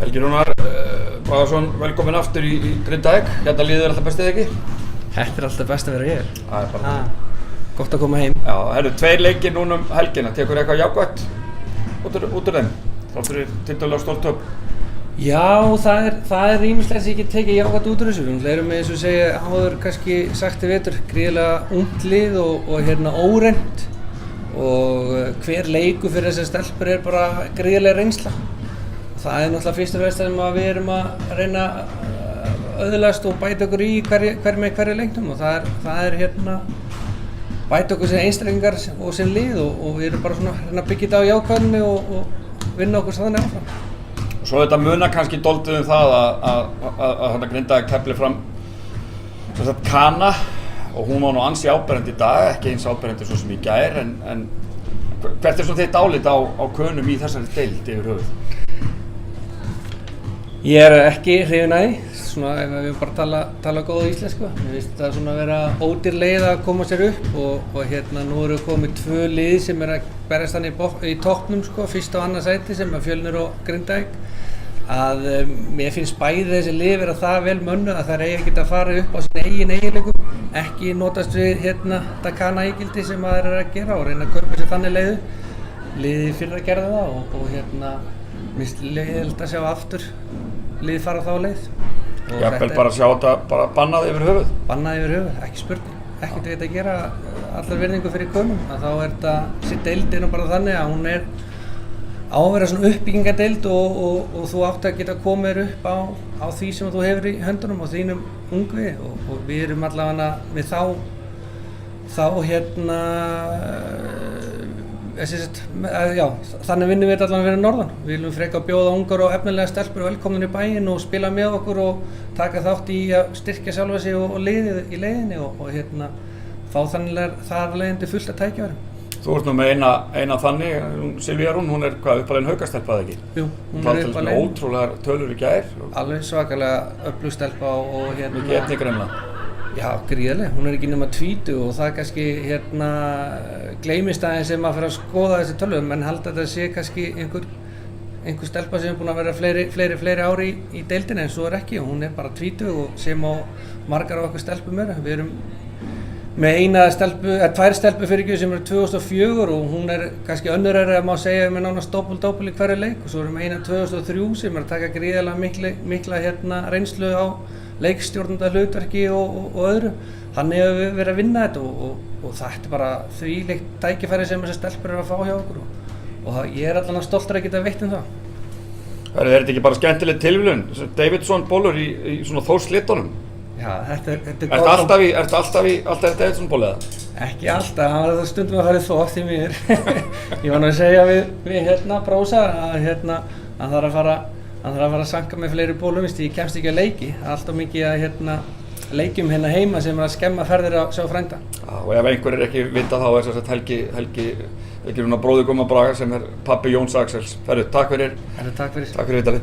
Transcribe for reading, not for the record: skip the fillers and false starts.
Helgi Rúnar Bragason, velkomin aftur í Grindavík. Hérna líður alltaf bestið ekki? Þetta alltaf best að vera hér. Það bara gott að koma heim. Já, það eru 2 leikir núna helgina. Tekur eitthvað jákvætt út úr þeim? Þrátt fyrir tiltölulega stórt töp. Já, það er ýmislegt sem ég get tekið jákvætt út úr þessu. Við erum með eins og segja áður kannski sagt í vetur, gríðarlega ungt lið og órennt. Og hver leikur fyrir þessar stelpur bara gríðarlega reynsla. Það er náttúrulega fyrst og fremst sem við erum að reyna að öðlast og bæta okkur í hverju leiknum og það er bæta okkur sem einstaklingar og sem lið og við erum bara svona að reyna að byggja þetta á jákvæðinni og vinna okkur þannig áfram. Og svo þetta munar kannski dálítið það að Grindavík tefli fram Kana og hún var nú ansi áberandi í dag, ekki eins áberandi svo sem í gær en hvert er svo þitt álit á Könum í þessari deild yfir höfuð? Ég er ekki hrifinn af því, svona ef við bara tala góða íslensku. Mér finnst það svona að vera ódýr leið að koma sér upp og nú eru komið 2 lið sem að berjast þannig í toppnum fyrsta og annað sæti sem er Fjölnir og Grindavík. Mér finnst bæði þessi lið vera það vel mönnuð að þær eigi að geta að fara upp á sín eigin eiginleikum, ekki notast við þetta Kana-ígildi sem þær eru að gera og reyna að kaupa sér þannig leiðu. Liðið fyrir að gera það og mér finnst leiðilegt að sjá aftur lið fara þá leið. Jafnvel bara sjá þetta bara bannað yfir höfuð? Bannað yfir höfuð, ekki spurning. Ekkert við að gera allar virðingu fyrir Könum. Þá er þetta sitt deildin og bara þannig að hún á að vera svona uppbyggingadeild og þú átt að geta komið upp á því sem þú hefur í höndunum og þínum ungvi og við erum allavega við þannig vinnum við allavega fyrir norðan. Við viljum freka bjóða ungar og efnilega stelpur velkomnir í bæinn og spila með okkur og taka þátt í að styrkja sjálfa sig og liðið í leiðinni og fá þannig þar leiðindi fullt að tækifærum. Þú ert nú með eina þannig, Silvía Rún, hún er uppalinn Haukastelpa eða ekki? Jú, hún er uppalinn. Ótrúlegar tölur í gær. Alveg svakalega öflug stelpa og mikið etni greinlega. Já, gríðarlega. Hún er ekki nema 20 og það kannski gleymist aðeins sem að fyrir að skoða þessi tölur, menn halda að þetta sé kannski einhver stelpa sem er búin að vera fleiri ári í deildinni en svo er ekki og hún er bara 20 og sem á margar af okkur stelpum meira. Við erum með 2 stelpur fyrir ekki sem eru 2004 og hún er kannski önnur að má segja með nánast doppel í hverju leik og svo erum við eina 2003 sem er að taka gríðarlega mikla reynslu á leikstjórnanda hlutverki og öðru. Hann hefur verið að vinna þetta og þetta er bara þvílíkt tækifæri sem þessar stelpur eru að fá hjá okkur og ég er allavega stoltur að geta veitt það. Er þetta ekki bara skemmtileg tilviljun? Davidsson bólur í svona Þórslitunum? Já, þetta er góð. Ertu alltaf í Davidsson ból eða? Ekki alltaf, það var stundum að fara í þvott í mér. Ég var nú að segja við Brósa að hann þarf að fara að sanka með fleiri bólum, ég kemst ekki að leiki. Það er alltaf mikið að leikjum heima sem er að skemma ferðir að sjá frænda. Já, og ef einhver ekki vita þá er þess að Helgi Rúnar bróðir Gumma Braga sem er pabbi Jóns Axels. Takk fyrir viðtalið.